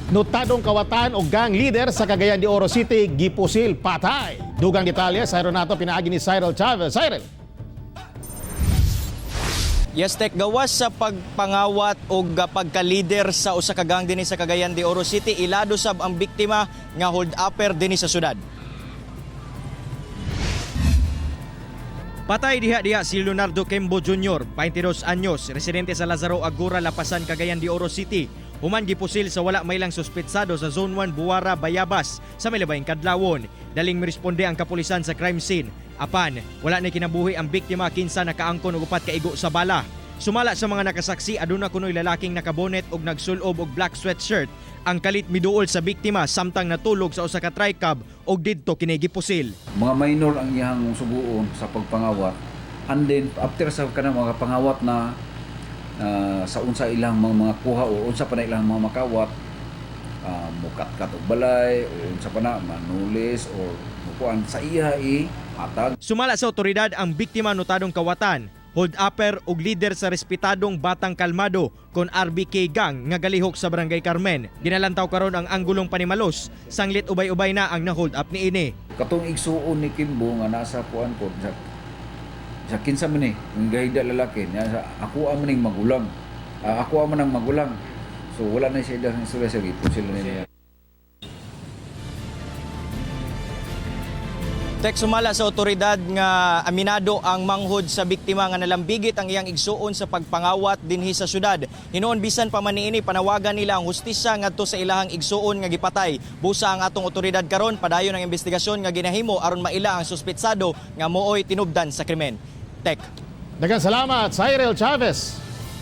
Notadong kawatan o gang leader sa Cagayan de Oro City, gipusil patay. Dugang detalye sa nato pinaagi ni Cyril Chavez. Cyril. Yes, Tek, gawas sa pagpangawat o pagka-leader sa usa ka gang dinhi sa Cagayan de Oro City, ilado sab ang biktima nga hold-upper dinhi sa syudad. Patay diha si Leonardo Kembo Jr., 22 anyos, residente sa Lazaro Agura, Lapasan, Cagayan de Oro City. Human gipusil sa wala may lang suspetsado sa Zone 1 Buwara, Bayabas sa Milibayng Kadlawon. Daling miresponde ang kapulisan sa crime scene. Apan, wala na kinabuhi ang biktima kinsa nakaangkon og upat ka igo sa bala. Sumala sa mga nakasaksi, aduna kunoy lalaking nakabonet og nagsulob og black sweatshirt. Ang kalit miduol sa biktima samtang natulog sa usa ka tricab og didto kini gipusil. Mga minor ang iyang suguon sa pagpangawat. And then after sa kanang mga pangawat na sa unsa ilang mga kuha o unsa pa na ilang mga makawat, mukat-kat og balay o unsa pa na manulis o mukuan sa iya atag. Sumala sa otoridad ang biktima notadong kawatan, hold-upper ug leader sa respetadong Batang Kalmado kon RBK Gang nga galihok sa Barangay Carmen. Ginalantaw karon ang anggulong panimalos, sanglit ubay-ubay na ang na-hold up niini. Katong igsuon ni Kimbo nga nasa kuan ko sa kinsa man ng gahida lalaki niya ako man ning magulang. Ako man ang magulang. So wala na siya dang istorya sa gipon sila niya. Tek, sumala sa otoridad nga aminado ang manghod sa biktima nga nalambigit ang iyang igsuon sa pagpangawat dinhi sa syudad. Hinuon bisan pa man niini panawagan nila ang hustisya ngadto sa ilahang igsuon nga gipatay. Busa ang atong otoridad karon padayon ang investigasyon nga ginahimo aron maila ang suspetsado nga mooy tinubdan sa krimen. Tek. Daghang salamat, Cyril Chavez.